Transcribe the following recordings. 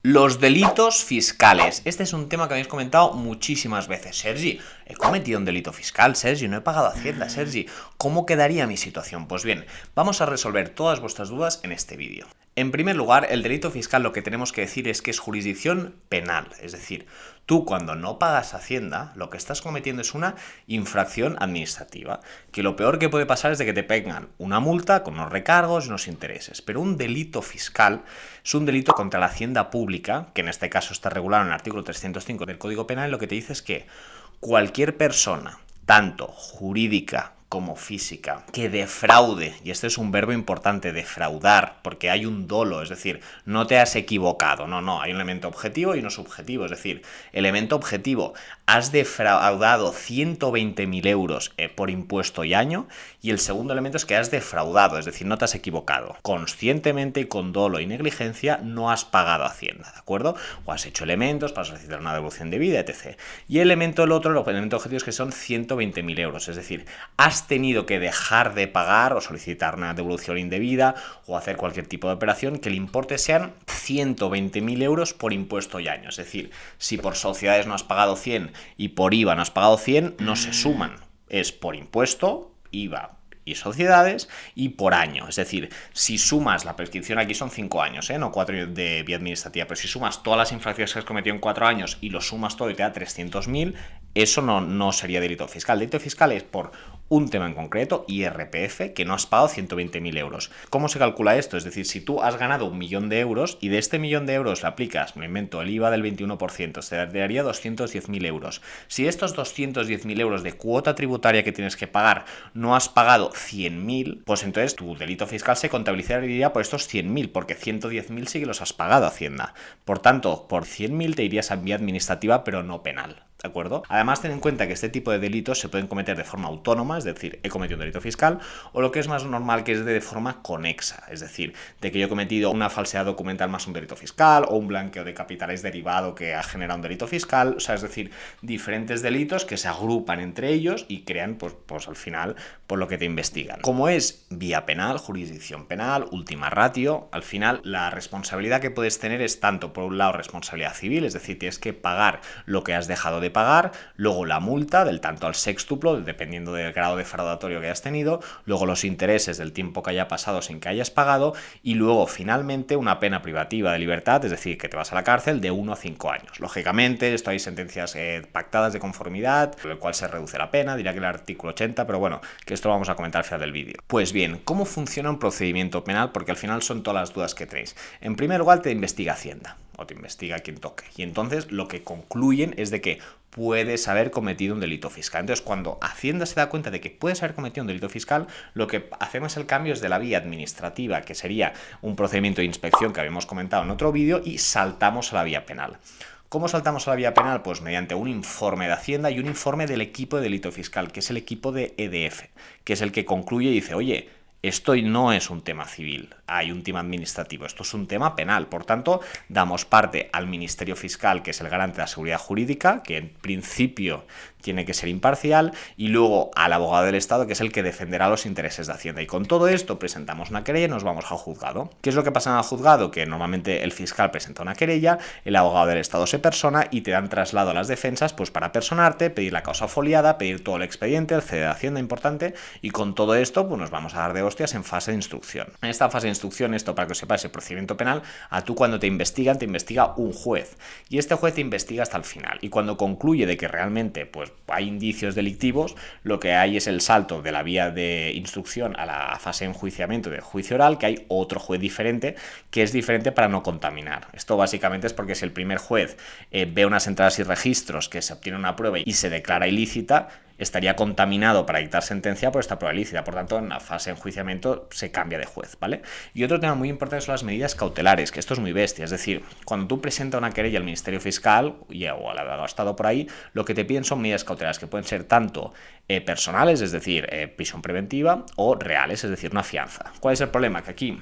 Los delitos fiscales. Este es un tema que habéis comentado muchísimas veces. Sergi, he cometido un delito fiscal, Sergi, no he pagado Hacienda, Sergi. ¿Cómo quedaría mi situación? Pues bien, vamos a resolver todas vuestras dudas en este vídeo. En primer lugar, el delito fiscal lo que tenemos que decir es que es jurisdicción penal. Es decir, tú cuando no pagas Hacienda, lo que estás cometiendo es una infracción administrativa. Que lo peor que puede pasar es de que te pegan una multa con unos recargos y unos intereses. Pero un delito fiscal es un delito contra la hacienda pública, que en este caso está regulado en el artículo 305 del Código Penal, y lo que te dice es que cualquier persona, tanto jurídica como física, que defraude, y este es un verbo importante, defraudar, porque hay un dolo, es decir, no te has equivocado, no, hay un elemento objetivo y uno subjetivo, es decir, elemento objetivo, has defraudado 120.000 euros por impuesto y año, y el segundo elemento es que has defraudado, es decir, no te has equivocado, conscientemente y con dolo y negligencia no has pagado Hacienda, ¿de acuerdo? O has hecho elementos para solicitar una devolución debida, etc. Y el elemento del otro, el elemento objetivo es que son 120.000 euros, es decir, has tenido que dejar de pagar o solicitar una devolución indebida o hacer cualquier tipo de operación que el importe sean 120.000 euros por impuesto y año. Es decir, si por sociedades no has pagado 100 y por IVA no has pagado 100, no se suman. Es por impuesto, IVA y sociedades y por año. Es decir, si sumas, la prescripción aquí son 5 años, no 4 de vía administrativa, pero si sumas todas las infracciones que has cometido en 4 años y lo sumas todo y te da 300.000, eso no sería delito fiscal. Delito fiscal es por un tema en concreto, IRPF, que no has pagado 120.000 euros. ¿Cómo se calcula esto? Es decir, si tú has ganado 1.000.000 de euros y de este 1.000.000 de euros le aplicas, me invento, el IVA del 21%, te daría 210.000 euros. Si estos 210.000 euros de cuota tributaria que tienes que pagar no has pagado 100.000, pues entonces tu delito fiscal se contabilizaría por estos 100.000, porque 110.000 sí que los has pagado a Hacienda. Por tanto, por 100.000 te irías a vía administrativa, pero no penal. ¿De acuerdo? Además, ten en cuenta que este tipo de delitos se pueden cometer de forma autónoma, es decir, he cometido un delito fiscal, o lo que es más normal, que es de forma conexa, es decir, de que yo he cometido una falsedad documental más un delito fiscal, o un blanqueo de capitales derivado que ha generado un delito fiscal, o sea, es decir, diferentes delitos que se agrupan entre ellos y crean, pues al final, por lo que te investigan. Como es vía penal, jurisdicción penal, última ratio, al final la responsabilidad que puedes tener es tanto, por un lado, responsabilidad civil, es decir, tienes que pagar lo que has dejado de pagar, luego la multa del tanto al sextuplo, dependiendo del grado defraudatorio que hayas tenido, luego los intereses del tiempo que haya pasado sin que hayas pagado, y luego finalmente una pena privativa de libertad, es decir, que te vas a la cárcel de 1 a 5 años. Lógicamente, esto hay sentencias pactadas de conformidad, por el cual se reduce la pena, diría que el artículo 80, pero bueno, que esto lo vamos a comentar al final del vídeo. Pues bien, ¿cómo funciona un procedimiento penal? Porque al final son todas las dudas que tenéis. En primer lugar, te investiga Hacienda, o te investiga quien toque, y entonces lo que concluyen es de que puedes haber cometido un delito fiscal. Entonces, cuando Hacienda se da cuenta de que puedes haber cometido un delito fiscal, lo que hacemos el cambio es de la vía administrativa, que sería un procedimiento de inspección que habíamos comentado en otro vídeo, y saltamos a la vía penal. ¿Cómo saltamos a la vía penal? Pues mediante un informe de Hacienda y un informe del equipo de delito fiscal, que es el equipo de EDF, que es el que concluye y dice, oye, esto no es un tema civil, hay un tema administrativo, esto es un tema penal. Por tanto, damos parte al Ministerio Fiscal, que es el garante de la seguridad jurídica, que en principio tiene que ser imparcial, y luego al abogado del Estado, que es el que defenderá los intereses de Hacienda. Y con todo esto presentamos una querella y nos vamos al juzgado. ¿Qué es lo que pasa en el juzgado? Que normalmente el fiscal presenta una querella, el abogado del Estado se persona y te dan traslado a las defensas, pues para personarte, pedir la causa foliada, pedir todo el expediente, el CD de Hacienda importante, y con todo esto pues nos vamos a dar de hostias en fase de instrucción. En esta fase de instrucción, esto para que os sepáis, el procedimiento penal, a tú cuando te investigan, te investiga un juez, y este juez te investiga hasta el final, y cuando concluye de que realmente pues hay indicios delictivos, lo que hay es el salto de la vía de instrucción a la fase de enjuiciamiento, de juicio oral, que hay otro juez diferente, que es diferente para no contaminar. Esto básicamente es porque si el primer juez ve unas entradas y registros que se obtiene una prueba y se declara ilícita, estaría contaminado para dictar sentencia por esta prueba ilícita. Por tanto, en la fase de enjuiciamiento se cambia de juez, ¿vale? Y otro tema muy importante son las medidas cautelares, que esto es muy bestia. Es decir, cuando tú presentas una querella al Ministerio Fiscal o al abogado Estado por ahí, lo que te piden son medidas cautelares que pueden ser tanto personales, es decir, prisión preventiva, o reales, es decir, una fianza. ¿Cuál es el problema? Que aquí,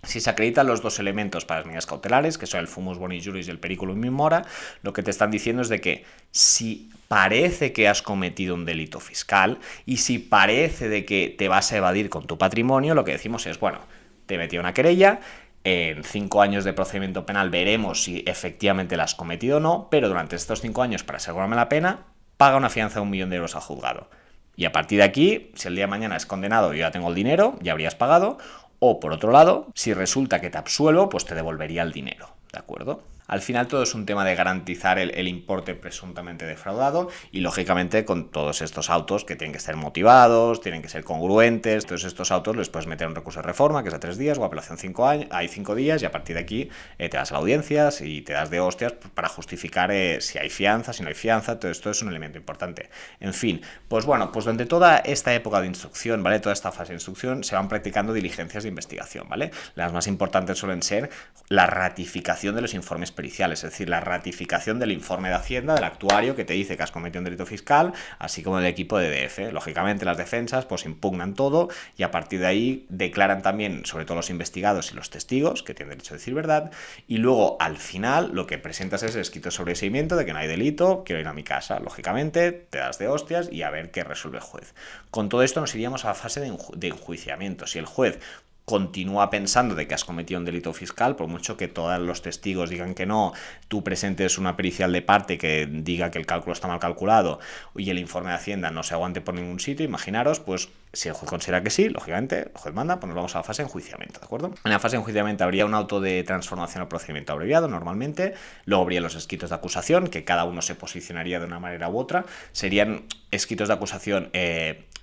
si se acreditan los dos elementos para las medidas cautelares, que son el fumus boni juris y el periculum in mora, lo que te están diciendo es de que si parece que has cometido un delito fiscal y si parece de que te vas a evadir con tu patrimonio, lo que decimos es, bueno, te metí una querella, en 5 años de procedimiento penal veremos si efectivamente la has cometido o no, pero durante estos 5 años, para asegurarme la pena, paga una fianza de 1.000.000 de euros al juzgado. Y a partir de aquí, si el día de mañana es condenado, yo ya tengo el dinero, ya habrías pagado. O por otro lado, si resulta que te absuelvo, pues te devolvería el dinero, ¿de acuerdo? Al final todo es un tema de garantizar el importe presuntamente defraudado y lógicamente con todos estos autos que tienen que ser motivados, tienen que ser congruentes, todos estos autos les puedes meter un recurso de reforma que es a 3 días o apelación 5 años, hay 5 días y a partir de aquí te vas a la audiencia y te das de hostias para justificar si hay fianza, si no hay fianza, todo esto es un elemento importante. En fin, pues bueno, pues durante toda esta época de instrucción, ¿vale? Toda esta fase de instrucción se van practicando diligencias de investigación, ¿vale? Las más importantes suelen ser la ratificación de los informes periciales, es decir, la ratificación del informe de Hacienda, del actuario que te dice que has cometido un delito fiscal, así como del equipo de DF. Lógicamente las defensas pues impugnan todo y a partir de ahí declaran también, sobre todo los investigados y los testigos, que tienen derecho a decir verdad, y luego al final lo que presentas es el escrito de sobreseimiento de que no hay delito, quiero ir a mi casa. Lógicamente te das de hostias y a ver qué resuelve el juez. Con todo esto nos iríamos a la fase de enjuiciamiento. Si el juez continúa pensando de que has cometido un delito fiscal, por mucho que todos los testigos digan que no, tú presentes una pericial de parte que diga que el cálculo está mal calculado y el informe de Hacienda no se aguante por ningún sitio, imaginaros, pues si el juez considera que sí, lógicamente, el juez manda, pues nos vamos a la fase de enjuiciamiento, ¿de acuerdo? En la fase de enjuiciamiento habría un auto de transformación al procedimiento abreviado, normalmente, luego habría los escritos de acusación, que cada uno se posicionaría de una manera u otra, serían escritos de acusación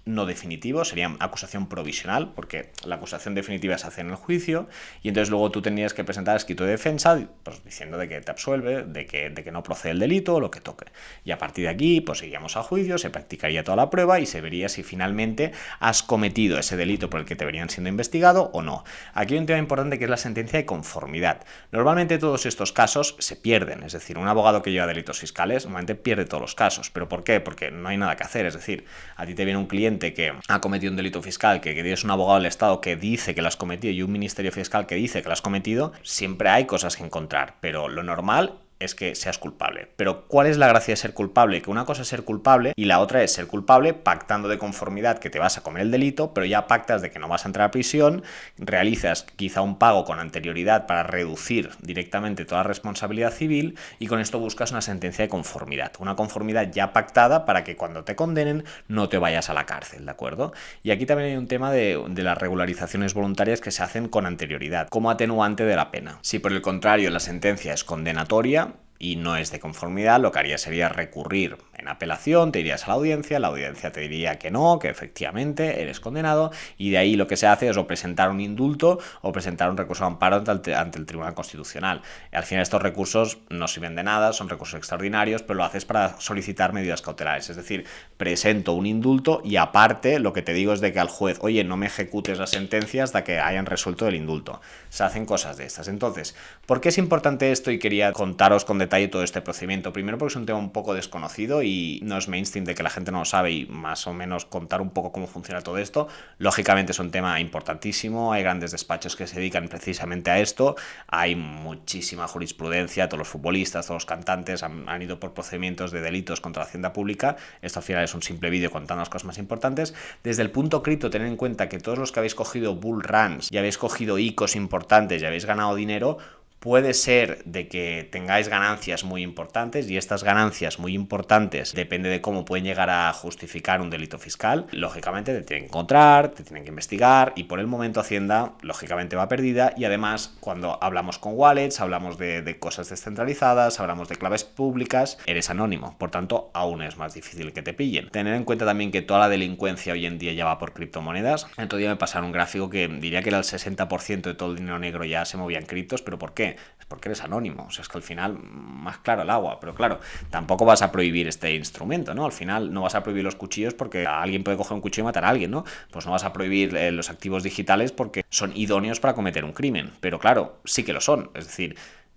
no definitivo, sería acusación provisional, porque la acusación definitiva se hace en el juicio, y entonces luego tú tendrías que presentar escrito de defensa, pues diciendo de que te absuelve, de que no procede el delito o lo que toque. Y a partir de aquí, pues iríamos al juicio, se practicaría toda la prueba y se vería si finalmente has cometido ese delito por el que te verían siendo investigado o no. Aquí hay un tema importante que es la sentencia de conformidad. Normalmente todos estos casos se pierden, es decir, un abogado que lleva delitos fiscales normalmente pierde todos los casos. ¿Pero por qué? Porque no hay nada que hacer, es decir, a ti te viene un cliente que ha cometido un delito fiscal, que tienes un abogado del Estado que dice que lo has cometido y un ministerio fiscal que dice que lo has cometido, siempre hay cosas que encontrar, pero lo normal es que seas culpable. Pero ¿cuál es la gracia de ser culpable? Que una cosa es ser culpable y la otra es ser culpable pactando de conformidad que te vas a comer el delito, pero ya pactas de que no vas a entrar a prisión, realizas quizá un pago con anterioridad para reducir directamente toda responsabilidad civil y con esto buscas una sentencia de conformidad, una conformidad ya pactada para que cuando te condenen no te vayas a la cárcel, ¿de acuerdo? Y aquí también hay un tema de las regularizaciones voluntarias que se hacen con anterioridad, como atenuante de la pena. Si por el contrario la sentencia es condenatoria y no es de conformidad, lo que haría sería recurrir en apelación, te irías a la audiencia te diría que no, que efectivamente eres condenado, y de ahí lo que se hace es o presentar un indulto o presentar un recurso de amparo ante el Tribunal Constitucional. Y al final estos recursos no sirven de nada, son recursos extraordinarios, pero lo haces para solicitar medidas cautelares, es decir, presento un indulto y aparte lo que te digo es de que al juez, oye, no me ejecutes las sentencias hasta que hayan resuelto el indulto. Se hacen cosas de estas. Entonces, ¿por qué es importante esto? Y quería contaros con detalle todo este procedimiento. Primero porque es un tema un poco desconocido y no es mainstream de que la gente no lo sabe, y más o menos contar un poco cómo funciona todo esto. Lógicamente es un tema importantísimo, hay grandes despachos que se dedican precisamente a esto, hay muchísima jurisprudencia, todos los futbolistas, todos los cantantes han ido por procedimientos de delitos contra la hacienda pública. Esto al final es un simple vídeo contando las cosas más importantes. Desde el punto cripto, tened en cuenta que todos los que habéis cogido bull runs y habéis cogido ICOs importantes y habéis ganado dinero, puede ser de que tengáis ganancias muy importantes y estas ganancias muy importantes depende de cómo pueden llegar a justificar un delito fiscal. Lógicamente te tienen que encontrar, te tienen que investigar y por el momento Hacienda lógicamente va perdida y además cuando hablamos con wallets, hablamos de cosas descentralizadas, hablamos de claves públicas, eres anónimo, por tanto aún es más difícil que te pillen. Tener en cuenta también que toda la delincuencia hoy en día ya va por criptomonedas. El otro día me pasaron un gráfico que diría que era el 60% de todo el dinero negro ya se movía en criptos, pero ¿por qué? Es porque eres anónimo, o sea, es que al final más claro el agua, pero claro, tampoco vas a prohibir este instrumento, ¿no? Al final no vas a prohibir los cuchillos porque alguien puede coger un cuchillo y matar a alguien, ¿no? Pues no vas a prohibir los activos digitales porque son idóneos para cometer un crimen, pero claro, sí que lo son, es decir,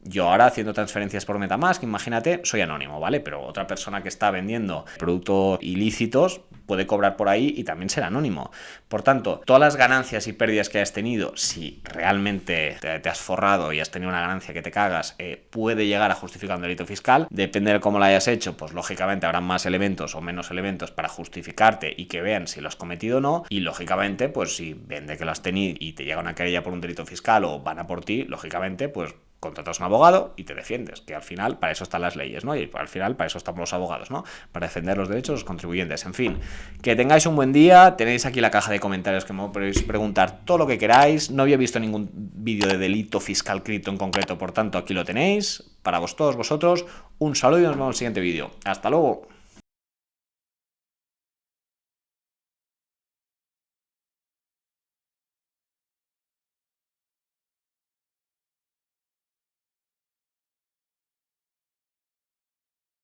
Yo ahora haciendo transferencias por MetaMask, imagínate, soy anónimo, ¿vale? Pero otra persona que está vendiendo productos ilícitos puede cobrar por ahí y también ser anónimo. Por tanto, todas las ganancias y pérdidas que has tenido, si realmente te has forrado y has tenido una ganancia que te cagas, puede llegar a justificar un delito fiscal. Depende de cómo lo hayas hecho, pues lógicamente habrán más elementos o menos elementos para justificarte y que vean si lo has cometido o no. Y lógicamente, pues si ven de que lo has tenido y te llega una querella por un delito fiscal o van a por ti, lógicamente, pues contratas un abogado y te defiendes, que al final para eso están las leyes, ¿no? Y al final para eso estamos los abogados, ¿no? Para defender los derechos de los contribuyentes. En fin, que tengáis un buen día. Tenéis aquí la caja de comentarios que me podéis preguntar todo lo que queráis. No había visto ningún vídeo de delito fiscal cripto en concreto, por tanto aquí lo tenéis. Para todos vosotros, un saludo y nos vemos en el siguiente vídeo. Hasta luego.